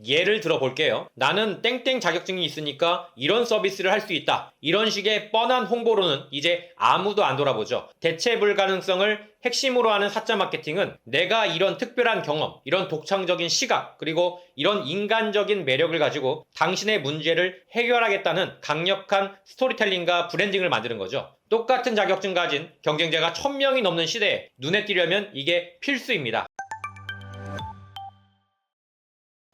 예를 들어 볼게요. 나는 땡땡 자격증이 있으니까 이런 서비스를 할 수 있다. 이런 식의 뻔한 홍보로는 이제 아무도 안 돌아보죠. 대체 불가능성을 핵심으로 하는 사자 마케팅은 내가 이런 특별한 경험, 이런 독창적인 시각, 그리고 이런 인간적인 매력을 가지고 당신의 문제를 해결하겠다는 강력한 스토리텔링과 브랜딩을 만드는 거죠. 똑같은 자격증 가진 경쟁자가 1000명이 넘는 시대에 눈에 띄려면 이게 필수입니다.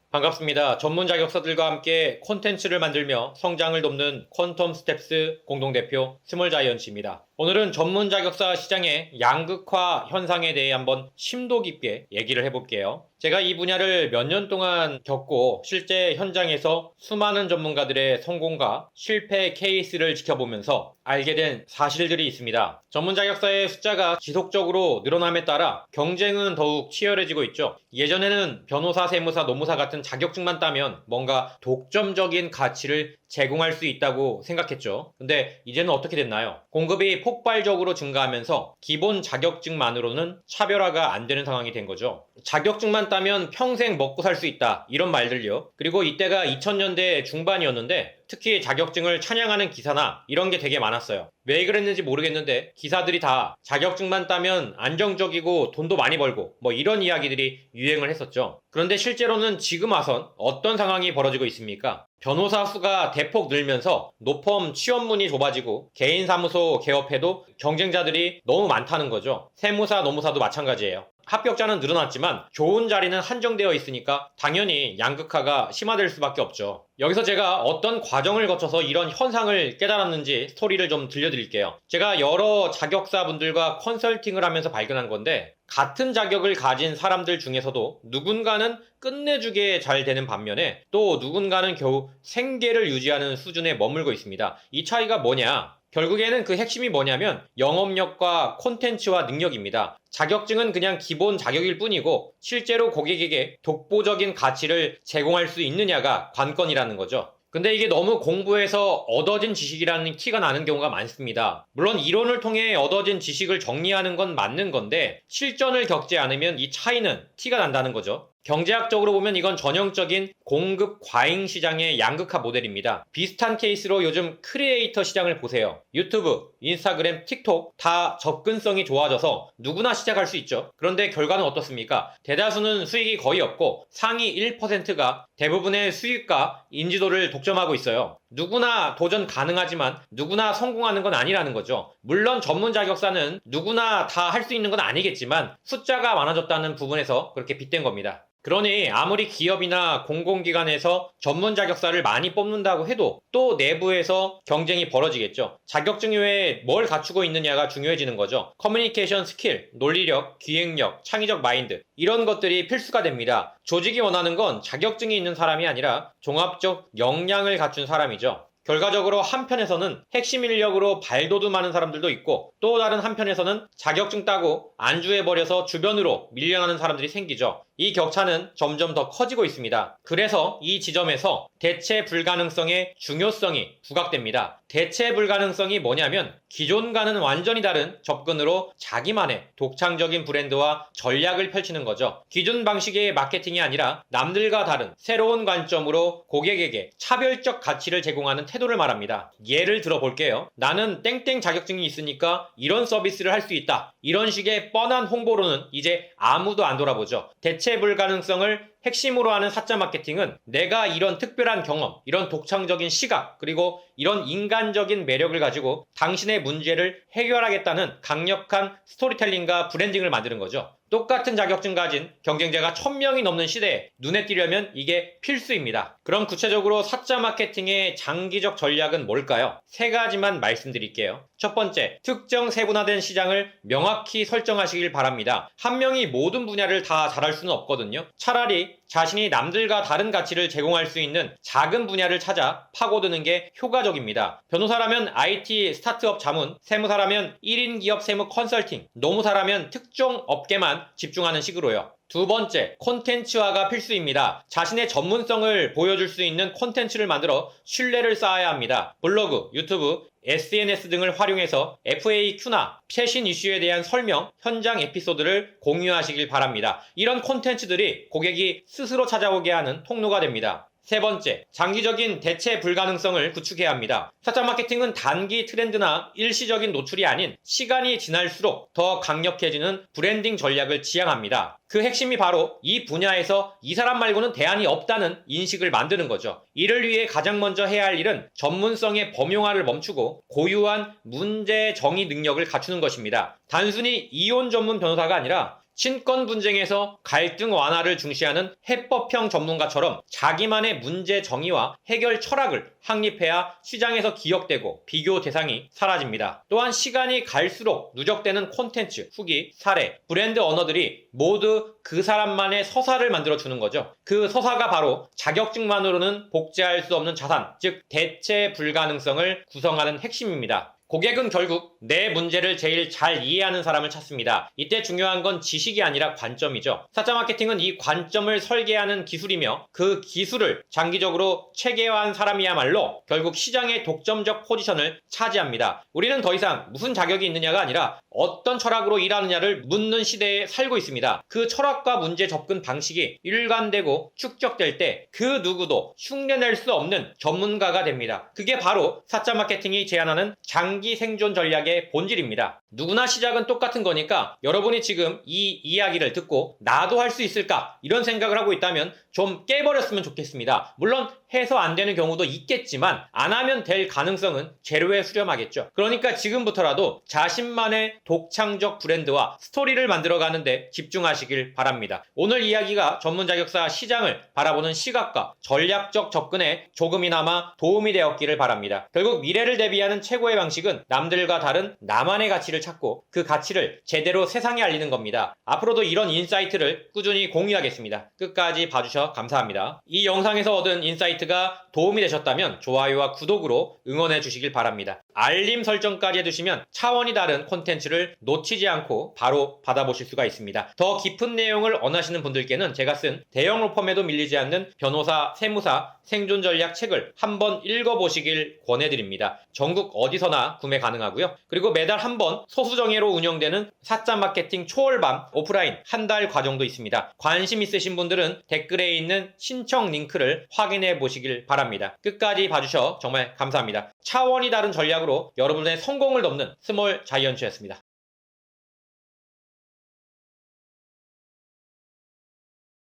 반갑습니다. 전문 자격사들과 함께 콘텐츠를 만들며 성장을 돕는 퀀텀 스텝스 공동대표 스몰자이언츠입니다. 오늘은 전문 자격사 시장의 양극화 현상에 대해 한번 심도 깊게 얘기를 해볼게요. 제가 이 분야를 몇 년 동안 겪고 실제 현장에서 수많은 전문가들의 성공과 실패 케이스를 지켜보면서 알게 된 사실들이 있습니다. 전문 자격사의 숫자가 지속적으로 늘어남에 따라 경쟁은 더욱 치열해지고 있죠. 예전에는 변호사, 세무사, 노무사 같은 자격증만 따면 뭔가 독점적인 가치를 제공할 수 있다고 생각했죠. 근데 이제는 어떻게 됐나요? 공급이 폭발적으로 증가하면서 기본 자격증만으로는 차별화가 안 되는 상황이 된 거죠. 자격증만 따면 평생 먹고 살 수 있다, 이런 말들요. 그리고 이때가 2000년대 중반이었는데 특히 자격증을 찬양하는 기사나 이런 게 되게 많았어요. 왜 그랬는지 모르겠는데 기사들이 다 자격증만 따면 안정적이고 돈도 많이 벌고 뭐 이런 이야기들이 유행을 했었죠. 그런데 실제로는 지금 와선 어떤 상황이 벌어지고 있습니까? 변호사 수가 대폭 늘면서 노펌 취업문이 좁아지고 개인사무소 개업해도 경쟁자들이 너무 많다는 거죠. 세무사, 노무사도 마찬가지예요. 합격자는 늘어났지만 좋은 자리는 한정되어 있으니까 당연히 양극화가 심화될 수밖에 없죠. 여기서 제가 어떤 과정을 거쳐서 이런 현상을 깨달았는지 스토리를 좀 들려드릴게요. 제가 여러 자격사분들과 컨설팅을 하면서 발견한 건데 같은 자격을 가진 사람들 중에서도 누군가는 끝내주게 잘 되는 반면에 또 누군가는 겨우 생계를 유지하는 수준에 머물고 있습니다. 이 차이가 뭐냐? 결국에는 그 핵심이 뭐냐면 영업력과 콘텐츠와 능력입니다. 자격증은 그냥 기본 자격일 뿐이고 실제로 고객에게 독보적인 가치를 제공할 수 있느냐가 관건이라는 거죠. 근데 이게 너무 공부해서 얻어진 지식이라는 티가 나는 경우가 많습니다. 물론 이론을 통해 얻어진 지식을 정리하는 건 맞는 건데 실전을 겪지 않으면 이 차이는 티가 난다는 거죠. 경제학적으로 보면 이건 전형적인 공급 과잉 시장의 양극화 모델입니다. 비슷한 케이스로 요즘 크리에이터 시장을 보세요. 유튜브, 인스타그램, 틱톡 다 접근성이 좋아져서 누구나 시작할 수 있죠. 그런데 결과는 어떻습니까? 대다수는 수익이 거의 없고 상위 1%가 대부분의 수익과 인지도를 독점하고 있어요. 누구나 도전 가능하지만 누구나 성공하는 건 아니라는 거죠. 물론 전문 자격사는 누구나 다 할 수 있는 건 아니겠지만 숫자가 많아졌다는 부분에서 그렇게 빗댄 겁니다. 그러니 아무리 기업이나 공공기관에서 전문 자격사를 많이 뽑는다고 해도 또 내부에서 경쟁이 벌어지겠죠. 자격증 외에 뭘 갖추고 있느냐가 중요해지는 거죠. 커뮤니케이션 스킬, 논리력, 기획력, 창의적 마인드 이런 것들이 필수가 됩니다. 조직이 원하는 건 자격증이 있는 사람이 아니라 종합적 역량을 갖춘 사람이죠. 결과적으로 한편에서는 핵심 인력으로 발돋움하는 사람들도 있고 또 다른 한편에서는 자격증 따고 안주해버려서 주변으로 밀려나는 사람들이 생기죠. 이 격차는 점점 더 커지고 있습니다. 그래서 이 지점에서 대체 불가능성의 중요성이 부각됩니다. 대체 불가능성이 뭐냐면 기존과는 완전히 다른 접근으로 자기만의 독창적인 브랜드와 전략을 펼치는 거죠. 기존 방식의 마케팅이 아니라 남들과 다른 새로운 관점으로 고객에게 차별적 가치를 제공하는 태도를 말합니다. 예를 들어 볼게요. 나는 땡땡 자격증이 있으니까 이런 서비스를 할 수 있다. 이런 식의 뻔한 홍보로는 이제 아무도 안 돌아보죠. 대체 불가능성을 핵심으로 하는 사자 마케팅은 내가 이런 특별한 경험, 이런 독창적인 시각, 그리고 이런 인간적인 매력을 가지고 당신의 문제를 해결하겠다는 강력한 스토리텔링과 브랜딩을 만드는 거죠. 똑같은 자격증 가진 경쟁자가 1000명이 넘는 시대에 눈에 띄려면 이게 필수입니다. 그럼 구체적으로 사자 마케팅의 장기적 전략은 뭘까요? 세 가지만 말씀드릴게요. 첫 번째, 특정 세분화된 시장을 명확히 설정하시길 바랍니다. 한 명이 모든 분야를 다 잘할 수는 없거든요. 차라리 자신이 남들과 다른 가치를 제공할 수 있는 작은 분야를 찾아 파고드는 게 효과적입니다. 변호사라면 IT 스타트업 자문, 세무사라면 1인 기업 세무 컨설팅, 노무사라면 특정 업계만 집중하는 식으로요. 두 번째, 콘텐츠화가 필수입니다. 자신의 전문성을 보여줄 수 있는 콘텐츠를 만들어 신뢰를 쌓아야 합니다. 블로그, 유튜브, SNS 등을 활용해서 FAQ나 최신 이슈에 대한 설명, 현장 에피소드를 공유하시길 바랍니다. 이런 콘텐츠들이 고객이 스스로 찾아오게 하는 통로가 됩니다. 세 번째, 장기적인 대체 불가능성을 구축해야 합니다. 사자 마케팅은 단기 트렌드나 일시적인 노출이 아닌 시간이 지날수록 더 강력해지는 브랜딩 전략을 지향합니다. 그 핵심이 바로 이 분야에서 이 사람 말고는 대안이 없다는 인식을 만드는 거죠. 이를 위해 가장 먼저 해야 할 일은 전문성의 범용화를 멈추고 고유한 문제 정의 능력을 갖추는 것입니다. 단순히 이혼 전문 변호사가 아니라 친권 분쟁에서 갈등 완화를 중시하는 해법형 전문가처럼 자기만의 문제 정의와 해결 철학을 확립해야 시장에서 기억되고 비교 대상이 사라집니다. 또한 시간이 갈수록 누적되는 콘텐츠, 후기, 사례, 브랜드 언어들이 모두 그 사람만의 서사를 만들어주는 거죠. 그 서사가 바로 자격증만으로는 복제할 수 없는 자산, 즉 대체 불가능성을 구성하는 핵심입니다. 고객은 결국 내 문제를 제일 잘 이해하는 사람을 찾습니다. 이때 중요한 건 지식이 아니라 관점이죠. 사자 마케팅은 이 관점을 설계하는 기술이며 그 기술을 장기적으로 체계화한 사람이야말로 결국 시장의 독점적 포지션을 차지합니다. 우리는 더 이상 무슨 자격이 있느냐가 아니라 어떤 철학으로 일하느냐를 묻는 시대에 살고 있습니다. 그 철학과 문제 접근 방식이 일관되고 축적될 때 그 누구도 흉내낼 수 없는 전문가가 됩니다. 그게 바로 사자 마케팅이 제안하는 장기 생존 전략의 본질입니다. 누구나 시작은 똑같은 거니까 여러분이 지금 이 이야기를 듣고 나도 할 수 있을까 이런 생각을 하고 있다면 좀 깨버렸으면 좋겠습니다. 물론 해서 안 되는 경우도 있겠지만 안 하면 될 가능성은 제로에 수렴하겠죠. 그러니까 지금부터라도 자신만의 독창적 브랜드와 스토리를 만들어가는데 집중하시길 바랍니다. 오늘 이야기가 전문 자격사 시장을 바라보는 시각과 전략적 접근에 조금이나마 도움이 되었기를 바랍니다. 결국 미래를 대비하는 최고의 방식은 남들과 다른 나만의 가치를 찾고 그 가치를 제대로 세상에 알리는 겁니다. 앞으로도 이런 인사이트를 꾸준히 공유하겠습니다. 끝까지 봐주셔서 감사합니다. 이 영상에서 얻은 인사이트가 도움이 되셨다면 좋아요와 구독으로 응원해 주시길 바랍니다. 알림 설정까지 해두시면 차원이 다른 콘텐츠를 놓치지 않고 바로 받아보실 수가 있습니다. 더 깊은 내용을 원하시는 분들께는 제가 쓴 대형 로펌에도 밀리지 않는 변호사, 세무사, 생존 전략 책을 한번 읽어보시길 권해드립니다. 전국 어디서나 구매 가능하고요. 그리고 매달 한 번 소수정예로 운영되는 사자 마케팅 초월밤 오프라인 한 달 과정도 있습니다. 관심 있으신 분들은 댓글에 있는 신청 링크를 확인해 보시길 바랍니다. 끝까지 봐주셔서 정말 감사합니다. 차원이 다른 전략으로 여러분의 성공을 돕는 스몰 자이언츠였습니다.